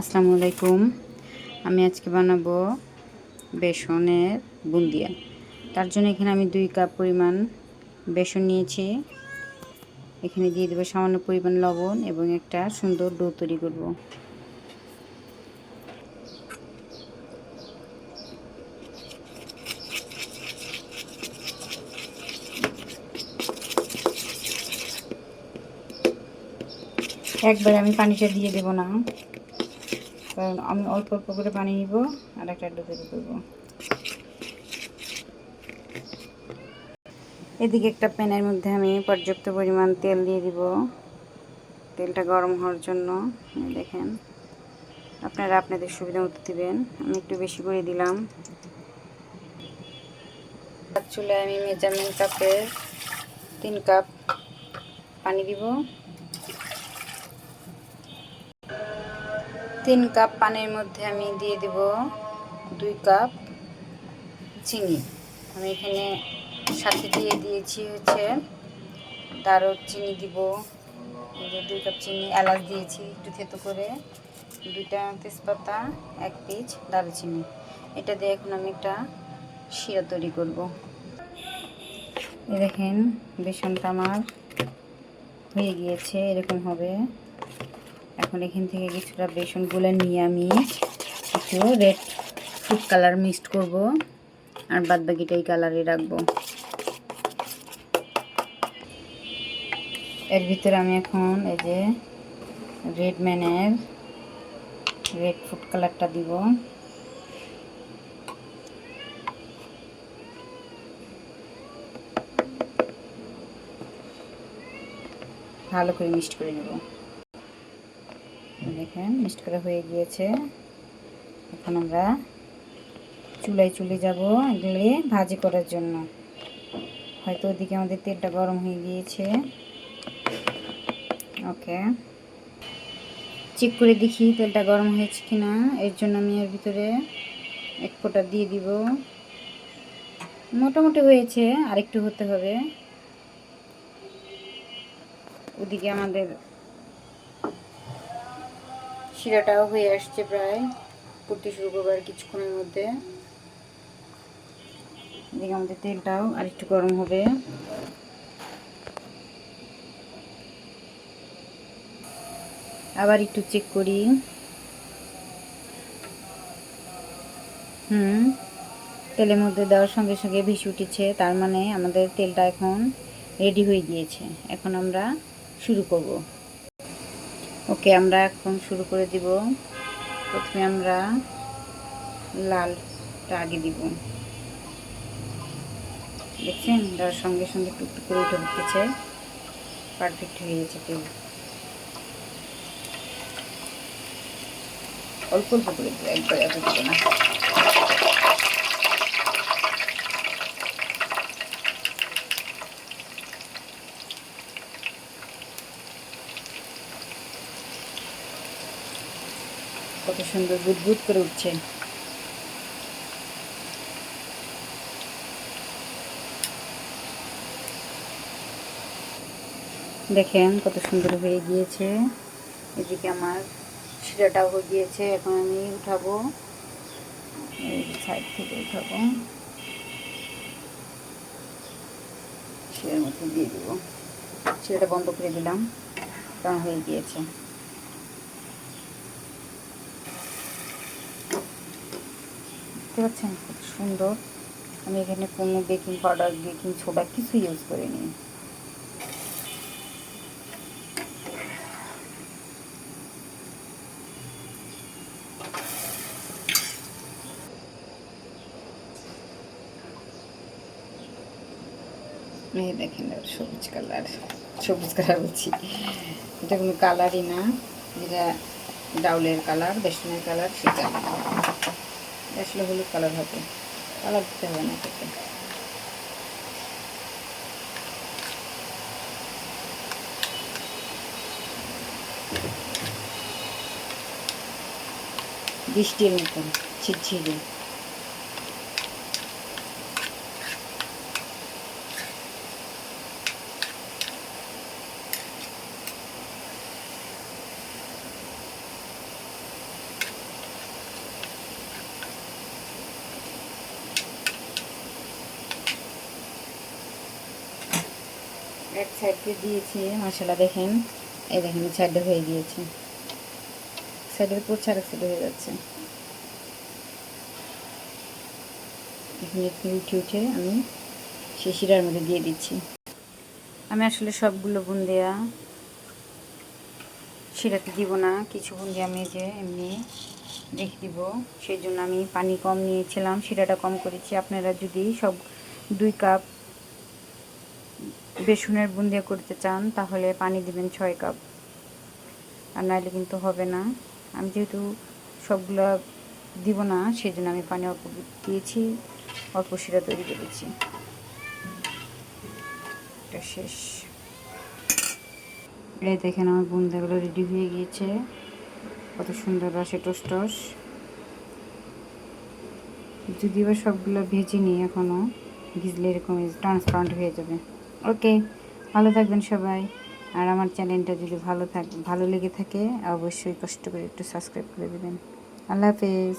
আসসালামু আলাইকুম। আমি আজকে বানাবো বেসনের বুন্দিয়া। তার জন্য এখানে আমি 2 কাপ পরিমাণ বেসন নিয়েছি। এখানে দিয়ে দেবো সামান্য পরিমাণ লবণ এবং একটা সুন্দর ডো তৈরি করব। একবারে আমি পানিটা দিয়ে দেব না, কারণ আমি অল্প অল্প করে পানি নিব আর একটা ডো তৈরি করবো। এদিকে একটা প্যানের মধ্যে আমি পর্যাপ্ত পরিমাণ তেল দিয়ে দিব। তেলটা গরম হওয়ার জন্য দেখেন, আপনারা আপনাদের সুবিধা মতো দিবেন। আমি একটু বেশি করে দিলাম। চুলায় আমি মেজারমেন্ট কাপে 3 কাপ পানি দিব। 3 কাপ পানির মধ্যে আমি দিয়ে দিব 2 কাপ চিনি। আমি এখানে সাথে দিয়ে দিয়েছি হচ্ছে দারুচিনি দিব, এই যে 2 কাপ চিনি, এলাচ দিয়েছি একটু থেতো করে, 2টা তেজপাতা, 1 পিস দারুচিনি। এটা দিয়ে এখন আমি একটা শিরা তৈরি করব। এই দেখেন বেসনটা আমার হয়ে গিয়েছে, এরকম হবে। এখন এখান থেকে কিছুটা বেসন গুলে নিয়ে আমি একটু রেড ফুড কালার মিক্সড করব, আর বাদ বাকিটা এই কালারে রাখবো। এর ভিতরে আমি এখন এই যে রেড ফুড কালারটা দিব। ভালো করে মিক্সড করে নেব। দেখেন মিক্সড করা হয়ে গিয়েছে। এখন আমরা চুলায় যাব এগুলি ভাজি করার জন্য। হয়তো ওদিকে আমাদের তেলটা গরম হয়ে গিয়েছে। ওকে, চেক করে দেখি তেলটা গরম হয়েছে কিনা। এর জন্য আমি এর ভিতরে 1 ফোঁটা দিয়ে দিব। মোটামুটি হয়েছে, আরেকটু হতে হবে। ওদিকে আমাদের শিরাটাও হয়ে আসছে, প্রায় ফুটতে শুরু করবে আর কিছুক্ষণের মধ্যে। এদিকে আমাদের তেলটাও আরেকটু গরম হবে। আবার একটু চেক করি। তেলের মধ্যে দেওয়ার সঙ্গে সঙ্গে ভেসে উঠেছে, তার মানে আমাদের তেলটা এখন রেডি হয়ে গিয়েছে। এখন আমরা শুরু করব। ওকে, আমরা এখন শুরু করে দিব। প্রথমে আমরা লালটা আগে দিব। দেখছেন দেওয়ার সঙ্গে সঙ্গে টুকটুক করে উঠে উঠতেছে, পারফেক্ট হয়ে গেছে তেল। অল্প অল্প করে দিব, একবার এত দিব না। কত সুন্দর বুদবুদ করে উঠছে। দেখেন কত সুন্দর হয়ে গিয়েছে। এদিকে আমার শিরাটাও হয়ে গিয়েছে। এখন আমি উঠাবো, এই সাইড থেকে উঠাবো, শিরার মধ্যে দিয়ে দেবো। শিরাটা বন্ধ করে দিলাম, কারণ হয়ে গিয়েছে। দেখতে পাচ্ছেন কত সুন্দর। আমি এখানে কোনো বেকিং পাউডার, বেকিং সোডা কিছু ইউজ করিনি। এই দেখেন সবুজ কালার বলছি, এটা কোনো কালারই না, যেটা ডাউলের কালার, বেসনের কালার, সেটা আসলে হলুদ কালার হবে, কালার দিতে হবে না এটাকে। বৃষ্টির মতন ঝিরঝিরে। এক সাইডে দিয়েছি মশলা, দেখেন এই দেখেন সাইডে হয়ে গিয়েছে, সাইডের পর আরেক সাইডে হয়ে যাচ্ছে। এখন একটু উঠে আমি সেই শিরার মধ্যে দিয়ে দিচ্ছি। আমি আসলে সবগুলো বুন্দিয়া শিরাতে দিব না, কিছু বুন্দিয়া আমি যে এমনি রেখে দিব, সেই জন্য আমি পানি কম নিয়েছিলাম, শিরাটা কম করেছি। আপনারা যদি সব 2 কাপ বেসনের বুন্দিয়া করতে চান তাহলে পানি দিবেন 6 কাপ, আর নাহলে কিন্তু হবে না। আমি যেহেতু সবগুলো দিব না সেই জন্য আমি পানি অল্প দিয়েছি, অল্প শিরা তৈরি করেছি। এটা শেষ। এই দেখেন আমার বুন্দাগুলো রেডি হয়ে গিয়েছে, কত সুন্দর রসে টস টস। যদিও সবগুলো ভেজে নিই এখনও, ভিজলে এরকম ট্রান্সপারেন্ট হয়ে যাবে। ওকে, ভালো থাকবেন সবাই। আর আমার চ্যানেলটা যদি ভালো লেগে থাকে অবশ্যই কষ্ট করে একটু সাবস্ক্রাইব করে দেবেন। আল্লাহ হাফেজ।